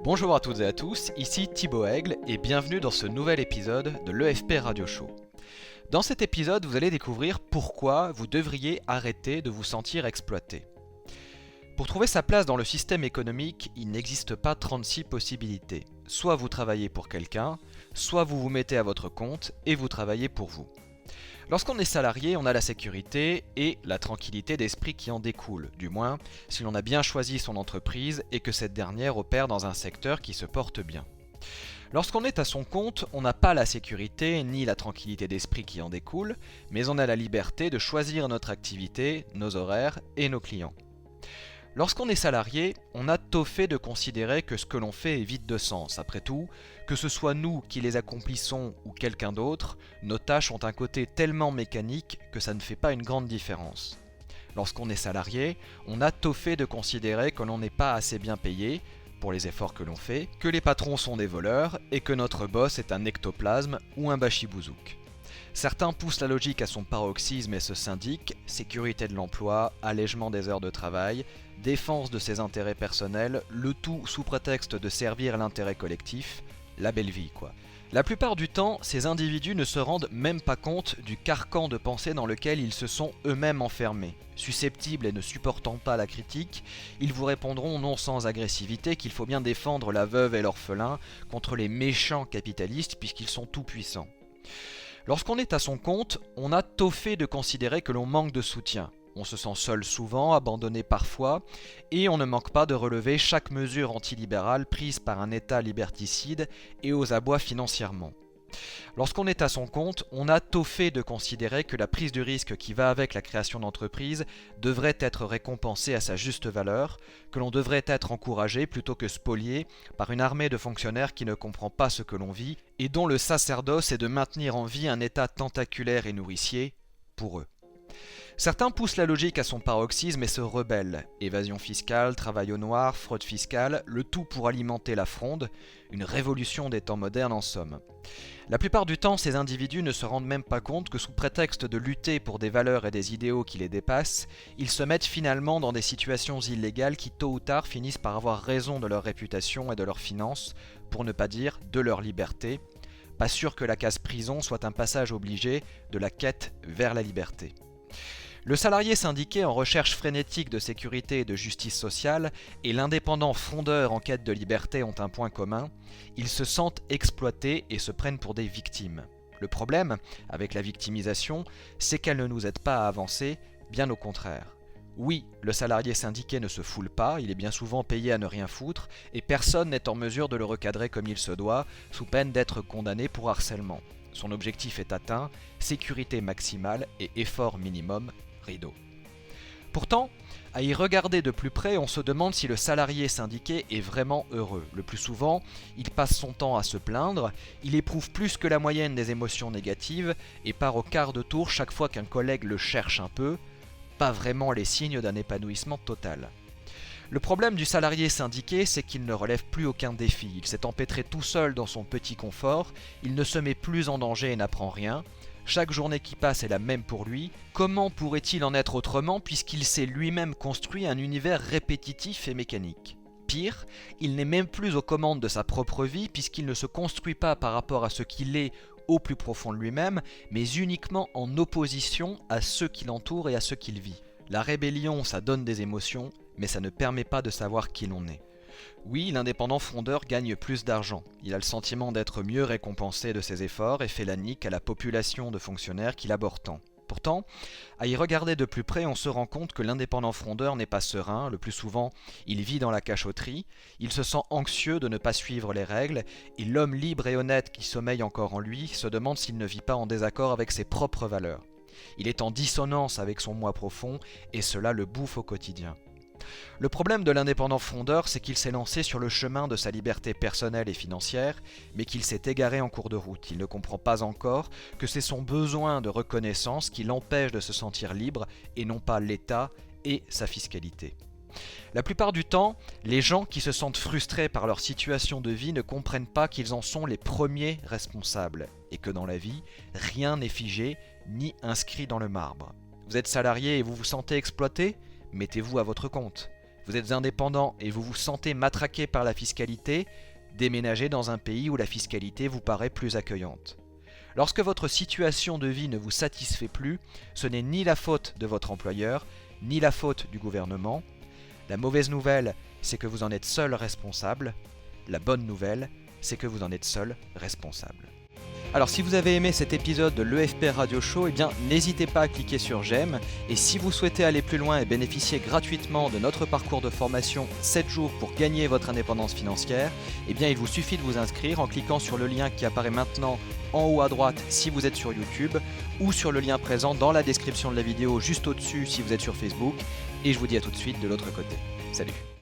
Bonjour à toutes et à tous, ici Thibaut Aigle et bienvenue dans ce nouvel épisode de l'EFP Radio Show. Dans cet épisode, vous allez découvrir pourquoi vous devriez arrêter de vous sentir exploité. Pour trouver sa place dans le système économique, il n'existe pas 36 possibilités. Soit vous travaillez pour quelqu'un, soit vous vous mettez à votre compte et vous travaillez pour vous. Lorsqu'on est salarié, on a la sécurité et la tranquillité d'esprit qui en découle, du moins si l'on a bien choisi son entreprise et que cette dernière opère dans un secteur qui se porte bien. Lorsqu'on est à son compte, on n'a pas la sécurité ni la tranquillité d'esprit qui en découle, mais on a la liberté de choisir notre activité, nos horaires et nos clients. Lorsqu'on est salarié, on a tôt fait de considérer que ce que l'on fait est vide de sens. Après tout, que ce soit nous qui les accomplissons ou quelqu'un d'autre, nos tâches ont un côté tellement mécanique que ça ne fait pas une grande différence. Lorsqu'on est salarié, on a tôt fait de considérer que l'on n'est pas assez bien payé pour les efforts que l'on fait, que les patrons sont des voleurs et que notre boss est un ectoplasme ou un bachibouzouk. Certains poussent la logique à son paroxysme et se syndiquent, sécurité de l'emploi, allègement des heures de travail, défense de ses intérêts personnels, le tout sous prétexte de servir l'intérêt collectif, la belle vie quoi. La plupart du temps, ces individus ne se rendent même pas compte du carcan de pensée dans lequel ils se sont eux-mêmes enfermés. Susceptibles et ne supportant pas la critique, ils vous répondront non sans agressivité qu'il faut bien défendre la veuve et l'orphelin contre les méchants capitalistes puisqu'ils sont tout puissants. Lorsqu'on est à son compte, on a tôt fait de considérer que l'on manque de soutien. On se sent seul souvent, abandonné parfois, et on ne manque pas de relever chaque mesure antilibérale prise par un État liberticide et aux abois financièrement. Lorsqu'on est à son compte, on a tôt fait de considérer que la prise de risque qui va avec la création d'entreprise devrait être récompensée à sa juste valeur, que l'on devrait être encouragé plutôt que spolié par une armée de fonctionnaires qui ne comprend pas ce que l'on vit et dont le sacerdoce est de maintenir en vie un État tentaculaire et nourricier pour eux. Certains poussent la logique à son paroxysme et se rebellent. Évasion fiscale, travail au noir, fraude fiscale, le tout pour alimenter la fronde, une révolution des temps modernes en somme. La plupart du temps, ces individus ne se rendent même pas compte que sous prétexte de lutter pour des valeurs et des idéaux qui les dépassent, ils se mettent finalement dans des situations illégales qui tôt ou tard finissent par avoir raison de leur réputation et de leurs finances, pour ne pas dire de leur liberté. Pas sûr que la case prison soit un passage obligé de la quête vers la liberté. Le salarié syndiqué en recherche frénétique de sécurité et de justice sociale et l'indépendant frondeur en quête de liberté ont un point commun, ils se sentent exploités et se prennent pour des victimes. Le problème, avec la victimisation, c'est qu'elle ne nous aide pas à avancer, bien au contraire. Oui, le salarié syndiqué ne se foule pas, il est bien souvent payé à ne rien foutre, et personne n'est en mesure de le recadrer comme il se doit, sous peine d'être condamné pour harcèlement. Son objectif est atteint, sécurité maximale et effort minimum, rideau. Pourtant, à y regarder de plus près, on se demande si le salarié syndiqué est vraiment heureux. Le plus souvent, il passe son temps à se plaindre, il éprouve plus que la moyenne des émotions négatives et part au quart de tour chaque fois qu'un collègue le cherche un peu, pas vraiment les signes d'un épanouissement total. Le problème du salarié syndiqué, c'est qu'il ne relève plus aucun défi, il s'est empêtré tout seul dans son petit confort, il ne se met plus en danger et n'apprend rien. Chaque journée qui passe est la même pour lui. Comment pourrait-il en être autrement puisqu'il s'est lui-même construit un univers répétitif et mécanique ? Pire, il n'est même plus aux commandes de sa propre vie puisqu'il ne se construit pas par rapport à ce qu'il est au plus profond de lui-même, mais uniquement en opposition à ceux qui l'entourent et à ceux qu'il vit. La rébellion, ça donne des émotions, mais ça ne permet pas de savoir qui l'on est. Oui, l'indépendant frondeur gagne plus d'argent. Il a le sentiment d'être mieux récompensé de ses efforts et fait la nique à la population de fonctionnaires qu'il aborde tant. Pourtant, à y regarder de plus près, on se rend compte que l'indépendant frondeur n'est pas serein, le plus souvent, il vit dans la cachotterie, il se sent anxieux de ne pas suivre les règles, et l'homme libre et honnête qui sommeille encore en lui se demande s'il ne vit pas en désaccord avec ses propres valeurs. Il est en dissonance avec son moi profond, et cela le bouffe au quotidien. Le problème de l'indépendant frondeur, c'est qu'il s'est lancé sur le chemin de sa liberté personnelle et financière, mais qu'il s'est égaré en cours de route. Il ne comprend pas encore que c'est son besoin de reconnaissance qui l'empêche de se sentir libre, et non pas l'État et sa fiscalité. La plupart du temps, les gens qui se sentent frustrés par leur situation de vie ne comprennent pas qu'ils en sont les premiers responsables, et que dans la vie, rien n'est figé ni inscrit dans le marbre. Vous êtes salarié et vous vous sentez exploité ? Mettez-vous à votre compte. Vous êtes indépendant et vous vous sentez matraqué par la fiscalité, déménagez dans un pays où la fiscalité vous paraît plus accueillante. Lorsque votre situation de vie ne vous satisfait plus, ce n'est ni la faute de votre employeur, ni la faute du gouvernement. La mauvaise nouvelle, c'est que vous en êtes seul responsable. La bonne nouvelle, c'est que vous en êtes seul responsable. Alors si vous avez aimé cet épisode de l'EFP Radio Show, eh bien n'hésitez pas à cliquer sur j'aime. Et si vous souhaitez aller plus loin et bénéficier gratuitement de notre parcours de formation 7 jours pour gagner votre indépendance financière, eh bien il vous suffit de vous inscrire en cliquant sur le lien qui apparaît maintenant en haut à droite si vous êtes sur YouTube, ou sur le lien présent dans la description de la vidéo juste au-dessus si vous êtes sur Facebook. Et je vous dis à tout de suite de l'autre côté. Salut!